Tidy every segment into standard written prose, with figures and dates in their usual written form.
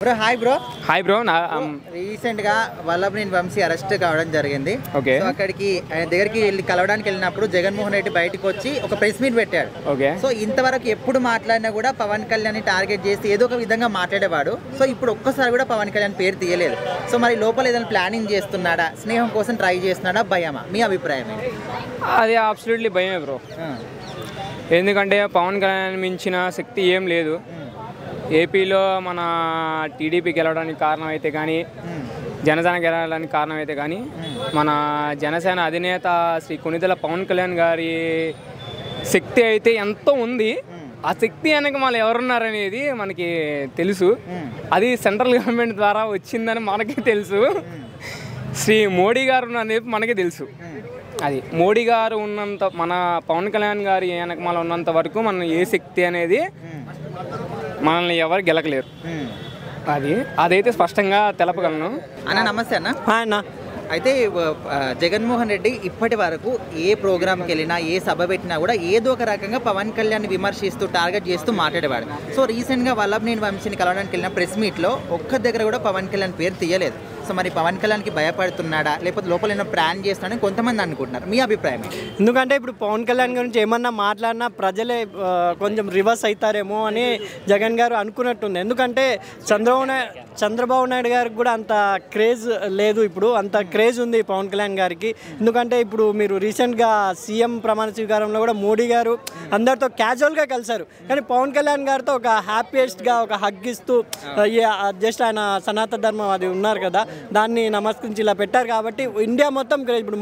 Bro hi bro. Hi bro. Recent గా Vallabhaneni Vamsi arrest కావడం జరిగింది. ఓకే. సో అక్కడికి ఆయన దగ్గరికి కలవడానికి వెళ్ళినప్పుడు జగన్మోహన్ రెడ్డి బయటకు వచ్చి ఒక ప్రెస్ మీట్ పెట్టాడు. ఓకే. సో ఇంతవరకు ఎప్పుడు మాట్లాడినా కూడా పవన్ కళ్యాణ్ టార్గెట్ చేసి ఏదో ఒక విధంగా మాట్లాడేవాడు. సో ఇప్పుడు ఒక్కసారి కూడా పవన్ కళ్యాణ్ పేరు తీయలేదు. సో మరి లోపల ఏదైనా ప్లానింగ్ చేస్తున్నాడా, స్నేహం కోసం ట్రై చేస్తున్నాడా, భయమా? మీ అభిప్రాయం ఏంటి? అది అబ్సల్యూట్లీ భయమే బ్రో. ఎందుకంటే పవన్ కళ్యాణ్ మించిన శక్తి ఏం లేదు. ఏపీలో మన టీడీపీకి వెళ్ళడానికి కారణం అయితే కానీ, జనసేనకి వెళ్ళడానికి కారణం అయితే కానీ, మన జనసేన అధినేత శ్రీ కొణిదెల పవన్ కళ్యాణ్ గారి శక్తి అయితే ఎంతో ఉంది. ఆ శక్తి వెనక వాళ్ళు ఎవరున్నారనేది మనకి తెలుసు. అది సెంట్రల్ గవర్నమెంట్ ద్వారా వచ్చిందని మనకి తెలుసు. శ్రీ మోడీ గారు అనేది మనకి తెలుసు. అది మోడీ గారు ఉన్నంత, మన పవన్ కళ్యాణ్ గారి వెనకమాల ఉన్నంత వరకు మన ఏ శక్తి అనేది మనల్ని ఎవరు గెలకలేరు. అదైతే స్పష్టంగా తెలపగలను. అన్న నమస్తే అన్న. అన్న అయితే జగన్మోహన్ రెడ్డి ఇప్పటి వరకు ఏ ప్రోగ్రామ్కి వెళ్ళినా, ఏ సభ పెట్టినా కూడా ఏదో ఒక రకంగా పవన్ కళ్యాణ్ విమర్శిస్తూ టార్గెట్ చేస్తూ మాట్లాడేవాడు. సో రీసెంట్గా వల్లభనేని వంశీని కలవడానికి వెళ్ళిన ప్రెస్ మీట్లో ఒక్క దగ్గర కూడా పవన్ కళ్యాణ్ పేరు తీయలేదు. సో మరి పవన్ కళ్యాణ్కి భయపడుతున్నాడా, లేకపోతే లోపల ఏమైనా ప్లాన్ చేస్తున్నాడని కొంతమంది అనుకుంటున్నారు. మీ అభిప్రాయం? ఎందుకంటే ఇప్పుడు పవన్ కళ్యాణ్ గురించి ఏమన్నా మాట్లాడినా ప్రజలే కొంచెం రివర్స్ అవుతారేమో అని జగన్ గారు అనుకున్నట్టుంది. ఎందుకంటే చంద్రబాబు నాయుడు గారికి కూడా అంత క్రేజ్ లేదు, ఇప్పుడు అంత క్రేజ్ ఉంది పవన్ కళ్యాణ్ గారికి. ఎందుకంటే ఇప్పుడు మీరు రీసెంట్గా సీఎం ప్రమాణ స్వీకారంలో కూడా మోడీ గారు అందరితో క్యాజువల్గా కలిశారు, కానీ పవన్ కళ్యాణ్ గారితో ఒక హ్యాపీయెస్ట్గా ఒక హగ్ ఇస్తూ జస్ట్ ఆయన సనాతన ధర్మం అది ఉన్నారు కదా, దాన్ని నమస్కరించి ఇలా పెట్టారు. కాబట్టి ఇండియా మొత్తం క్రేజ్. ఇప్పుడు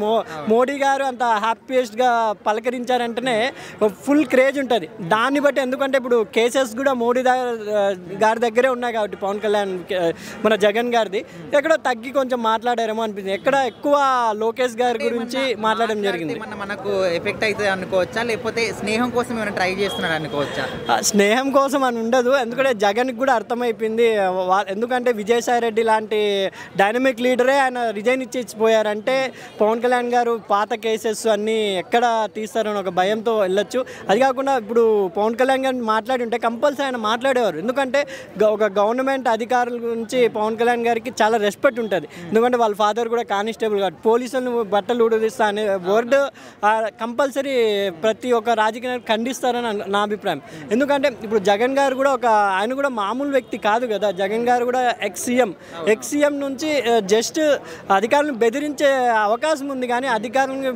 మోడీ గారు అంత హ్యాపీయెస్ట్గా పలకరించారంటేనే ఫుల్ క్రేజ్ ఉంటుంది దాన్ని బట్టి. ఎందుకంటే ఇప్పుడు కేసెస్ కూడా మోడీ గారి దగ్గరే ఉన్నాయి కాబట్టి పవన్ కళ్యాణ్ మన జగన్ గారిది ఎక్కడో తగ్గి కొంచెం మాట్లాడారేమో అనిపించింది. ఎక్కడ ఎక్కువ లోకేష్ గారి గురించి మాట్లాడడం జరిగింది. మనకు ఎఫెక్ట్ అవుతుంది అనుకోవచ్చా, లేకపోతే స్నేహం కోసం ఏమైనా ట్రై చేస్తున్నాడు అనుకోవచ్చా? స్నేహం కోసం అని ఉండదు, ఎందుకంటే జగన్కి కూడా అర్థమైపోయింది. ఎందుకంటే విజయసాయి రెడ్డి లాంటి డైనమిక్ లీడరే ఆయన రిజైన్ ఇచ్చిపోయారంటే పవన్ కళ్యాణ్ గారు పాత కేసెస్ అన్నీ ఎక్కడ తీస్తారని ఒక భయంతో వెళ్ళొచ్చు. అది కాకుండా ఇప్పుడు పవన్ కళ్యాణ్ గారిని మాట్లాడి ఉంటే కంపల్సరీ ఆయన మాట్లాడేవారు. ఎందుకంటే ఒక గవర్నమెంట్ అధికారుల గురించి పవన్ కళ్యాణ్ గారికి చాలా రెస్పెక్ట్ ఉంటుంది. ఎందుకంటే వాళ్ళ ఫాదర్ కూడా కానిస్టేబుల్ కాదు. పోలీసులను బట్టలు ఉడిదిస్తా అనే వర్డ్ కంపల్సరీ ప్రతి ఒక్క రాజకీయ ఖండిస్తారని నా అభిప్రాయం. ఎందుకంటే ఇప్పుడు జగన్ గారు కూడా ఆయన కూడా మామూలు వ్యక్తి కాదు కదా. జగన్ గారు కూడా ఎక్స్ సీఎం నుంచి జస్ట్ అధికారులను బెదిరించే అవకాశం ఉంది, కానీ అధికారులను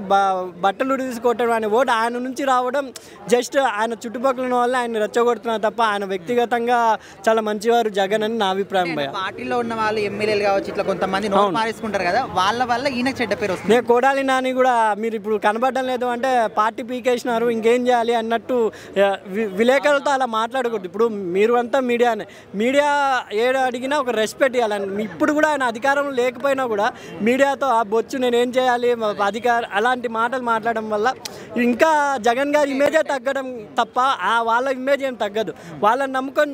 బట్టలు తీసుకోవటం అనే వర్డ్ ఆయన నుంచి రావడం జస్ట్ ఆయన చుట్టుపక్కల ఉన్న వాళ్ళు ఆయన రెచ్చగొడుతున్నారు తప్ప ఆయన వ్యక్తిగతంగా చాలా మంచివారు జగన్ అని నా అభిప్రాయం. పార్టీలో ఉన్న వాళ్ళు ఎమ్మెల్యేలు కావచ్చు, ఇట్లా కొంతమంది నోరు మారేసుకుంటారు కదా, వాళ్ళ వల్ల ఈయన చెడ్డ పేరు వస్తుంది. నేను కొడాలి నాని కూడా మీరు ఇప్పుడు కనబడడం లేదు అంటే పార్టీ పీకేసినారు ఇంకేం చేయాలి అన్నట్టు విలేకరులతో అలా మాట్లాడకూడదు. ఇప్పుడు మీరు అంతా మీడియా ఏడు అడిగినా ఒక రెస్పెక్ట్ ఇవ్వాలని. ఇప్పుడు కూడా ఆయన అధికారం లేకపోయినా కూడా మీడియాతో ఆ బొచ్చు నేనేం చేయాలి అలాంటి మాటలు మాట్లాడడం వల్ల ఇంకా జగన్ గారి ఇమేజే తగ్గడం తప్ప వాళ్ళ ఇమేజ్ ఏం తగ్గదు. వాళ్ళని నమ్ముకొని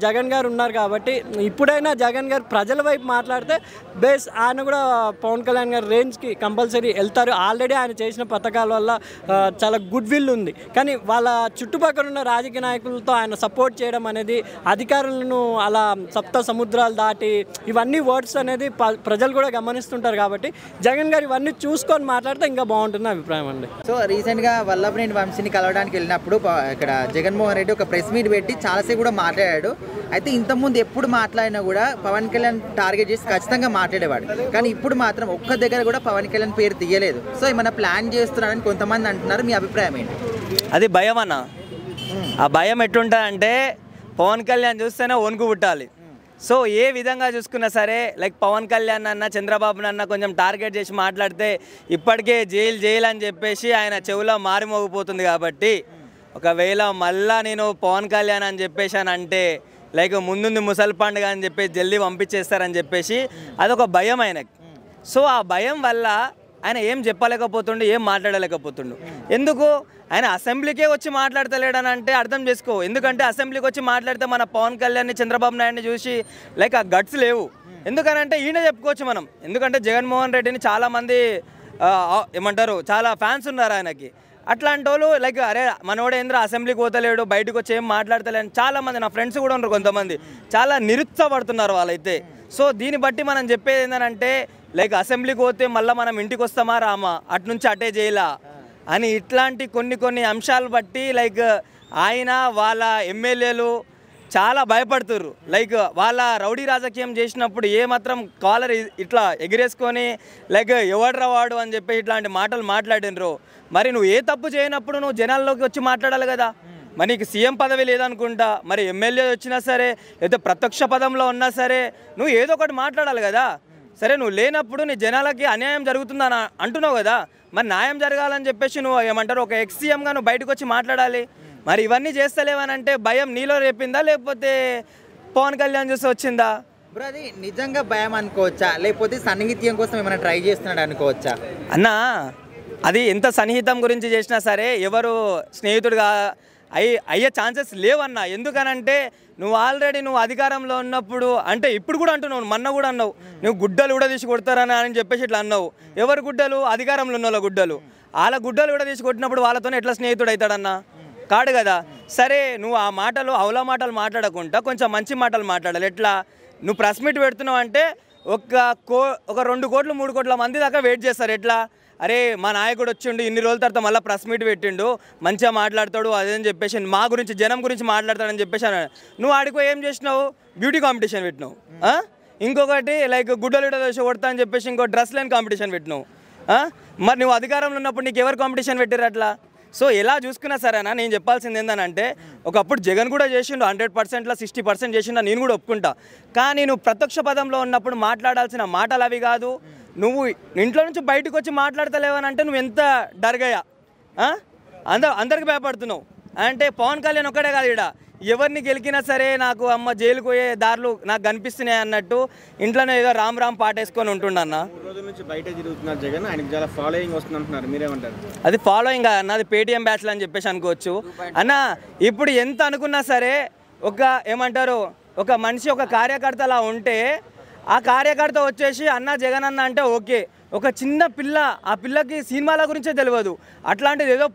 జగన్ గారు ఉన్నారు కాబట్టి ఇప్పుడైనా జగన్ గారు ప్రజల వైపు మాట్లాడితే బేస్ ఆయన కూడా పవన్ కళ్యాణ్ గారి రేంజ్కి కంపల్సరీ వెళ్తారు. ఆల్రెడీ ఆయన చేసిన పథకాల వల్ల చాలా గుడ్ విల్ ఉంది, కానీ వాళ్ళ చుట్టుపక్కల ఉన్న రాజకీయ నాయకులతో ఆయన సపోర్ట్ చేయడం అనేది, అధికారులను అలా సప్త సముద్రాలు దాటి ఇవన్నీ వర్డ్స్ అనేది ప్రజలు కూడా గమనిస్తుంటారు. కాబట్టి జగన్ గారు ఇవన్నీ చూసుకొని మాట్లాడితే ఇంకా బాగుంటుంది అభిప్రాయం అండి. సో రీసెంట్గా వల్లభనేని వంశీని కలవడానికి వెళ్ళినప్పుడు ఇక్కడ జగన్మోహన్ రెడ్డి ఒక ప్రెస్ మీట్ పెట్టి చాలాసేపు కూడా మాట్లాడాడు. అయితే ఇంతకుముందు ఎప్పుడు మాట్లాడినా కూడా పవన్ కళ్యాణ్ టార్గెట్ చేసి ఖచ్చితంగా మాట్లాడేవాడు, కానీ ఇప్పుడు మాత్రం ఒక్క దగ్గర కూడా పవన్ కళ్యాణ్ పేరు తీయలేదు. సో ఏమైనా ప్లాన్ చేస్తున్నాడని కొంతమంది అంటున్నారు. మీ అభిప్రాయం ఏంటి? అది భయం అన్న. ఆ భయం ఎట్లుంటుందంటే పవన్ కళ్యాణ్ చూస్తేనే వణుకు పుట్టాలి. సో ఏ విధంగా చూసుకున్నా సరే, లైక్ పవన్ కళ్యాణ్ అన్న చంద్రబాబు అన్న కొంచెం టార్గెట్ చేసి మాట్లాడితే ఇప్పటికే జైలు అని చెప్పేసి ఆయన చెవులో మారిమోగిపోతుంది. కాబట్టి ఒకవేళ మళ్ళా నేను పవన్ కళ్యాణ్ అని చెప్పేసానంటే లైక్ ముందుంది ముసలి పండుగ అని చెప్పేసి జల్దీ పంపించేస్తారని చెప్పేసి అదొక భయం ఆయనకి. సో ఆ భయం వల్ల ఆయన ఏం చెప్పలేకపోతుండు, ఏం మాట్లాడలేకపోతుండు. ఎందుకు ఆయన అసెంబ్లీకే వచ్చి మాట్లాడతలేడని అంటే అర్థం చేసుకో. ఎందుకంటే అసెంబ్లీకి వచ్చి మాట్లాడితే మన పవన్ కళ్యాణ్ని చంద్రబాబు నాయుడిని చూసి లైక్ ఆ గట్స్ లేవు. ఎందుకనంటే ఈయన చెప్పుకోవచ్చు మనం. ఎందుకంటే జగన్మోహన్ రెడ్డిని చాలామంది ఏమంటారు, చాలా ఫ్యాన్స్ ఉన్నారు ఆయనకి. అట్లాంటి వాళ్ళు లైక్ అరే మనోడు ఏంద్ర అసెంబ్లీకి పోతలేడు, బయటకు వచ్చి ఏం మాట్లాడతలేడు. చాలామంది నా ఫ్రెండ్స్ కూడా ఉన్నారు, కొంతమంది చాలా నిరుత్సాహపడుతున్నారు వాళ్ళైతే. సో దీన్ని బట్టి మనం చెప్పేది ఏంటంటే లైక్ అసెంబ్లీకి పోతే మళ్ళీ మనం ఇంటికి వస్తామా రామా, అటు నుంచి అటే చేయలా అని ఇట్లాంటి కొన్ని అంశాలు బట్టి లైక్ ఆయన వాళ్ళ ఎమ్మెల్యేలు చాలా భయపడుతుర్రు. లైక్ వాళ్ళ రౌడీ రాజకీయం చేసినప్పుడు ఏమాత్రం కాలర్ ఇట్లా ఎగిరేసుకొని లైక్ ఎవడ్రా వాడు అని చెప్పి ఇట్లాంటి మాటలు మాట్లాడినరు. మరి నువ్వు ఏ తప్పు చేయనప్పుడు నువ్వు జనాల్లోకి వచ్చి మాట్లాడాలి కదా. మరి నీకు సీఎం పదవి లేదనుకుంటా, మరి ఎమ్మెల్యే వచ్చినా సరే లేదా ప్రత్యక్ష పదంలో ఉన్నా సరే నువ్వు ఏదో ఒకటి మాట్లాడాలి కదా. సరే నువ్వు లేనప్పుడు నీ జనాలకి అన్యాయం జరుగుతుందని అంటున్నావు కదా, మరి న్యాయం జరగాలని చెప్పేసి నువ్వు ఏమంటారు ఒక ఎక్స్ సీఎంగా నువ్వు బయటకు వచ్చి మాట్లాడాలి. మరి ఇవన్నీ చేస్తలేవనంటే భయం నీలో రేపిందా లేకపోతే పవన్ కళ్యాణ్ చూసి వచ్చిందా? బ్రో అది నిజంగా భయం అనుకోవచ్చా, లేకపోతే సన్నిహిత్యం కోసం ఏమైనా ట్రై చేస్తున్నాడు అనుకోవచ్చా? అన్నా అది ఎంత సన్నిహితం గురించి చేసినా సరే ఎవరు స్నేహితుడుగా అయ్యే ఛాన్సెస్ లేవన్నా. ఎందుకనంటే నువ్వు ఆల్రెడీ నువ్వు అధికారంలో ఉన్నప్పుడు అంటే ఇప్పుడు కూడా అంటున్నావు, మొన్న కూడా అన్నావు నువ్వు గుడ్డలు కూడా తీసి కొడతారని అని చెప్పేసి ఇట్లా అన్నావు. ఎవరు గుడ్డలు? అధికారంలో ఉన్న వాళ్ళ గుడ్డలు. వాళ్ళ గుడ్డలు కూడా తీసి కొట్టినప్పుడు వాళ్ళతోనే ఎట్లా స్నేహితుడు అవుతాడన్నా? కాడు కదా. సరే నువ్వు ఆ మాటలు అవలా మాటలు మాట్లాడకుండా కొంచెం మంచి మాటలు మాట్లాడాలి. ఎట్లా నువ్వు ప్రెస్ మీట్ పెడుతున్నావు అంటే ఒక 2 కోట్లు 3 కోట్ల మంది దాకా వెయిట్ చేస్తారు. ఎట్లా అరే మా నాయకుడు వచ్చిండు ఇన్ని రోజుల తర్వాత మళ్ళీ ప్రెస్ మీట్ పెట్టిండు, మంచిగా మాట్లాడతాడు అదేని చెప్పేసి మా గురించి జనం గురించి మాట్లాడతాడని చెప్పేసి నువ్వు ఆడికో ఏం చేసినావు? బ్యూటీ కాంపిటీషన్ పెట్టినావు. ఇంకొకటి లైక్ గుడ్డలు కొడతా అని చెప్పేసి ఇంకో డ్రెస్ లైన్ కాంపిటీషన్ పెట్టినావు. మరి నువ్వు అధికారంలో ఉన్నప్పుడు నీకు ఎవరు కాంపిటీషన్ పెట్టారు అట్లా? సో ఎలా చూసుకున్నా సరేనా నేను చెప్పాల్సింది ఏంటంటే ఒకప్పుడు జగన్ కూడా చేసిండు 100%లో 60% చేసిండు నేను కూడా ఒప్పుకుంటా. కానీ నువ్వు ప్రత్యక్ష పదంలో ఉన్నప్పుడు మాట్లాడాల్సిన మాటలు అవి కాదు. నువ్వు ఇంట్లో నుంచి బయటకు వచ్చి మాట్లాడతలేవనంటే నువ్వు ఎంత డర్గయా అందరికి భయపడుతున్నావు. అంటే పవన్ కళ్యాణ్ ఒక్కడే కాదు, ఇక్కడ ఎవరిని గెలికినా సరే నాకు అమ్మ జైలుకు పోయే దారులు నాకు కనిపిస్తున్నాయి అన్నట్టు ఇంట్లోనే ఏదో రామ్ రామ్ పాటేసుకొని ఉంటుండన్న. రోజుల నుంచి బయట తిరుగుతున్నారు జగన్, ఆయనకి చాలా ఫాలోయింగ్ వస్తుంది అంటున్నారు, మీరేమంటారు? అది ఫాలోయింగ్ అన్న, అది పేటీఎం బ్యాచ్లు అని చెప్పేసి అనుకోవచ్చు అన్న. ఇప్పుడు ఎంత అనుకున్నా సరే ఒక ఏమంటారు ఒక మనిషి ఒక కార్యకర్తలా ఉంటే ఆ కార్యకర్త వచ్చేసి అన్న జగన్ అన్న అంటే ఓకే, ఒక చిన్న పిల్ల ఆ పిల్లకి సినిమాల గురించే తెలియదు, అట్లాంటిది ఏదో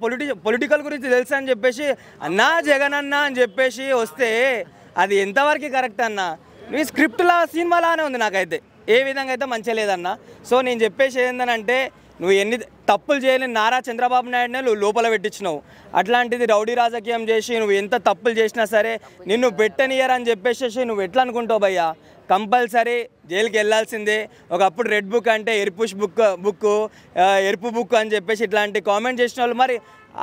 పొలిటికల్ గురించి తెలుసు అని చెప్పేసి అన్నా జగన్ అన్న అని చెప్పేసి వస్తే అది ఎంతవరకు కరెక్ట్ అన్న? నీ స్క్రిప్ట్లా సినిమాలానే ఉంది, నాకైతే ఏ విధంగా అయితే మంచిగా లేదన్న. సో నేను చెప్పేసి ఏంటంటే నువ్వు ఎన్ని తప్పులు చేయలేని నారా చంద్రబాబు నాయుడునే నువ్వు లోపల పెట్టించినావు. అట్లాంటిది రౌడీ రాజకీయం చేసి నువ్వు ఎంత తప్పులు చేసినా సరే నిన్ను పెట్టనియర్ అని చెప్పేసి నువ్వు ఎట్లా అనుకుంటావు భయ్యా? కంపల్సరీ జైలుకి వెళ్ళాల్సిందే. ఒకప్పుడు రెడ్ బుక్ అంటే ఎరుపు బుక్ అని చెప్పేసి ఇట్లాంటి కామెంట్ చేసిన వాళ్ళు మరి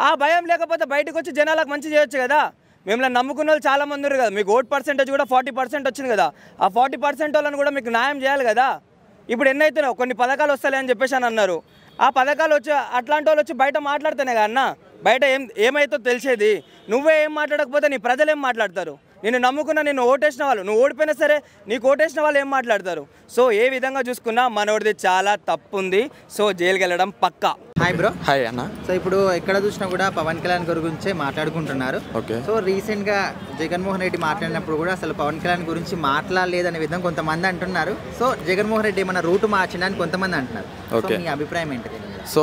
ఆ భయం లేకపోతే బయటకు వచ్చి జనాలకు మంచి చేయొచ్చు కదా. మిమ్మల్ని నమ్ముకున్న వాళ్ళు చాలామంది ఉన్నారు కదా, మీకు ఓట్ పర్సెంటేజ్ కూడా 40% వచ్చింది కదా, ఆ 40% వాళ్ళని కూడా మీకు న్యాయం చేయాలి కదా. ఇప్పుడు ఎన్నైతున్నావు కొన్ని పథకాలు వస్తాయి అని చెప్పేసి అని అన్నారు. ఆ పథకాలు వచ్చి అట్లాంటి వాళ్ళు వచ్చి బయట మాట్లాడితేనే కదా అన్న బయట ఏమైతే తెలిసేది. నువ్వే ఏం మాట్లాడకపోతే నీ ప్రజలు ఏం మాట్లాడతారు? నిన్ను నమ్ముకున్న నిన్ను ఓటేసిన వాళ్ళు, నువ్వు ఓడిపోయినా సరే నీకు ఓటేసిన వాళ్ళు ఏం మాట్లాడతారు? సో ఏ విధంగా చూసుకున్నా మనోడిది చాలా తప్పు ఉంది. సో జైలుకి వెళ్ళడం పక్కా. Hi bro. హాయ్ అన్న. సో ఇప్పుడు ఎక్కడ చూసినా కూడా పవన్ కళ్యాణ్ గారి గురించే మాట్లాడుకుంటున్నారు. ఓకే. సో రీసెంట్గా జగన్మోహన్ రెడ్డి మాట్లాడినప్పుడు కూడా అసలు పవన్ కళ్యాణ్ గురించి మాట్లాడలేదనే విధంగా కొంతమంది అంటున్నారు. సో జగన్మోహన్ రెడ్డి ఏమైనా రూట్ మార్చిందని కొంతమంది అంటున్నారు. ఓకే, మీ అభిప్రాయం ఏంటిది? సో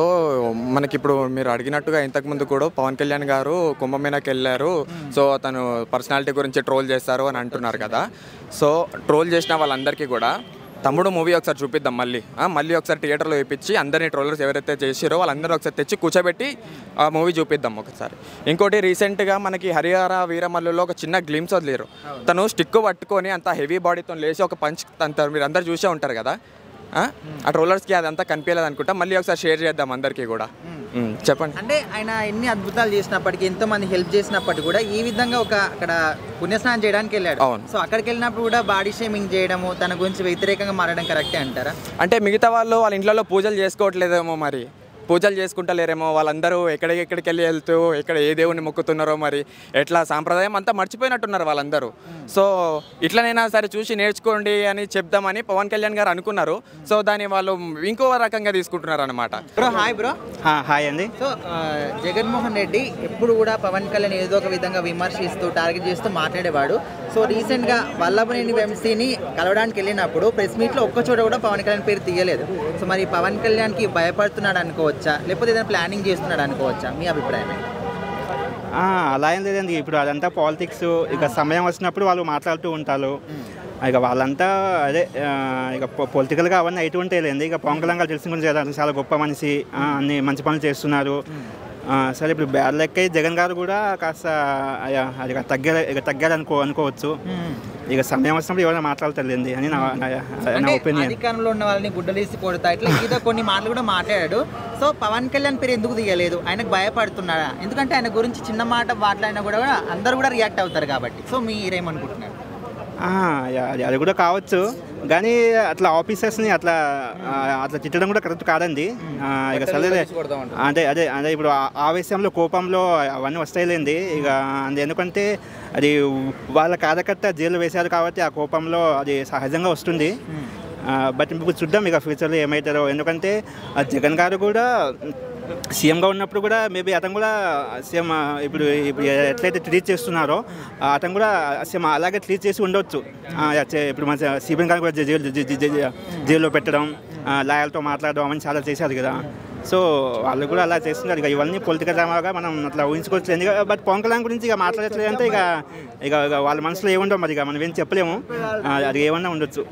మనకిప్పుడు మీరు అడిగినట్టుగా ఇంతకుముందు కూడా పవన్ కళ్యాణ్ గారు కుంభమేళకి వెళ్ళారు, సో తను పర్సనాలిటీ గురించి ట్రోల్ చేస్తారు అని అంటున్నారు కదా. సో ట్రోల్ చేసిన వాళ్ళందరికీ కూడా తమ్ముడు మూవీ ఒకసారి చూపిద్దాం, మళ్ళీ ఒకసారి థియేటర్లో వేయించి అందరినీ ట్రోలర్స్ ఎవరైతే చేసారో వాళ్ళందరూ ఒకసారి తెచ్చి కూర్చోబెట్టి ఆ మూవీ చూపిద్దాం ఒకసారి. ఇంకోటి రీసెంట్గా మనకి హరిహర వీరమల్లులో ఒక చిన్న గ్లిమ్స్ వదిలేరు, తను స్టిక్ పట్టుకొని అంత హెవీ బాడీతో లేచి ఒక పంచ్ అంత మీరు అందరు చూసే ఉంటారు కదా. ఆ ట్రోలర్స్కి అదంతా కనిపించలేదు అనుకుంటా, మళ్ళీ ఒకసారి షేర్ చేద్దాం అందరికీ కూడా. చెప్పండి. అంటే ఆయన ఎన్ని అద్భుతాలు చేసినప్పటికీ ఎంతో మంది హెల్ప్ చేసినప్పటికీ కూడా ఈ విధంగా అక్కడ పుణ్యస్నానం చేయడానికి వెళ్ళాడు. సో అక్కడికి వెళ్ళినప్పుడు కూడా బాడీ షేమింగ్ చేయడము, తన గురించి వ్యతిరేకంగా మారడం కరెక్టే అంటారా? అంటే మిగతా వాళ్ళు వాళ్ళ ఇంట్లో పూజలు చేసుకోవట్లేదేమో, మరి పూజలు చేసుకుంటలేరేమో, వాళ్ళందరూ ఎక్కడికి వెళ్ళి వెళ్తూ ఎక్కడ ఏ దేవుని మొక్కుతున్నారో మరి ఎట్లా సాంప్రదాయం అంతా మర్చిపోయినట్టున్నారు వాళ్ళందరూ. సో ఇట్లనైనా సరే చూసి నేర్చుకోండి అని చెప్దామని పవన్ కళ్యాణ్ గారు అనుకున్నారు. సో దాన్ని వాళ్ళు ఇంకో రకంగా తీసుకుంటున్నారు అనమాట. Bro hi. బ్రో హాయ్ అండి. సో జగన్మోహన్ రెడ్డి ఎప్పుడు కూడా పవన్ కళ్యాణ్ ఏదో ఒక విధంగా విమర్శిస్తూ టార్గెట్ చేస్తూ మాట్లాడేవాడు. సో రీసెంట్గా వల్లభనేని వంశీని కలవడానికి వెళ్ళినప్పుడు ప్రెస్ మీట్లో ఒక్క చోట కూడా పవన్ కళ్యాణ్ పేరు తీయలేదు. సో మరి పవన్ కళ్యాణ్కి భయపడుతున్నాడు అనుకోవచ్చా, లేకపోతే ఏదైనా ప్లానింగ్ చేస్తున్నాడు అనుకోవచ్చా? మీ అభిప్రాయం ఏంటి? అలా ఏం లేదండి. ఇప్పుడు అదంతా పాలిటిక్స్. ఇక సమయం వచ్చినప్పుడు వాళ్ళు మాట్లాడుతూ ఉంటారు. ఇక వాళ్ళంతా అదే ఇక పొలిటికల్గా అవన్నీ ఎటువంటి లేదండి. ఇక పవన్ కళ్యాణ్ గారు తెలిసిన గురించి చాలా గొప్ప మనిషి, అన్ని మంచి పనులు చేస్తున్నారు. సరే ఇప్పుడు బ్యాడ్ లెక్క జగన్ గారు కూడా కాస్త అది తగ్గారనుకోవచ్చు. ఇక సమయం వచ్చినప్పుడు ఎవరైనా మాట్లాడతారులేండి అని నా ఒపీనియన్. అధికారంలో ఉన్న వాళ్ళని గుడ్డలేసి కొడతా ఇట్లా ఏదో కొన్ని మాటలు కూడా మాట్లాడాడు. సో పవన్ కళ్యాణ్ పేరు ఎందుకు తీయలేదు? ఆయనకు భయపడుతున్నాడా? ఎందుకంటే ఆయన గురించి చిన్న మాట మాట్లాడినా కూడా అందరూ కూడా రియాక్ట్ అవుతారు కాబట్టి. సో మీరేమనుకుంటున్నారు? అది కూడా కావచ్చు, కానీ అట్లా ఆఫీసర్స్ని అట్లా తిట్టడం కూడా కరెక్ట్ కాదండి. ఇక సరే అదే ఇప్పుడు ఆవేశంలో కోపంలో అవన్నీ వస్తాయిలేండి. ఇక ఎందుకంటే అది వాళ్ళ కార్యకర్త జైలు వేశారు కాబట్టి ఆ కోపంలో అది సహజంగా వస్తుంది. బట్ ఇప్పుడు చూద్దాం ఇక ఫ్యూచర్లో ఏమవుతారో. ఎందుకంటే జగన్ గారు కూడా సీఎంగా ఉన్నప్పుడు కూడా మేబీ అతను కూడా సీఎం ఇప్పుడు ఎట్లయితే ట్రీట్ చేస్తున్నారో అతను కూడా సీఎం అలాగే ట్రీట్ చేసి ఉండవచ్చు. ఇప్పుడు మన సిబిఎన్ గారు కూడా జైల్లో పెట్టడం, లాయర్తో మాట్లాడడం అవన్నీ చాలా చేశారు కదా. సో వాళ్ళు కూడా అలా చేస్తున్నారు. ఇక ఇవన్నీ పొలిటికల్ డ్రామాగా మనం అట్లా ఊహించుకోవచ్చు. బట్ పవన్ కళ్యాణ్ గురించి ఇక మాట్లాడట్లేదు అంటే ఇక వాళ్ళ మనసులో ఏముండవు, మరి ఇక మనం ఏం చెప్పలేము. అది ఏమన్నా ఉండొచ్చు.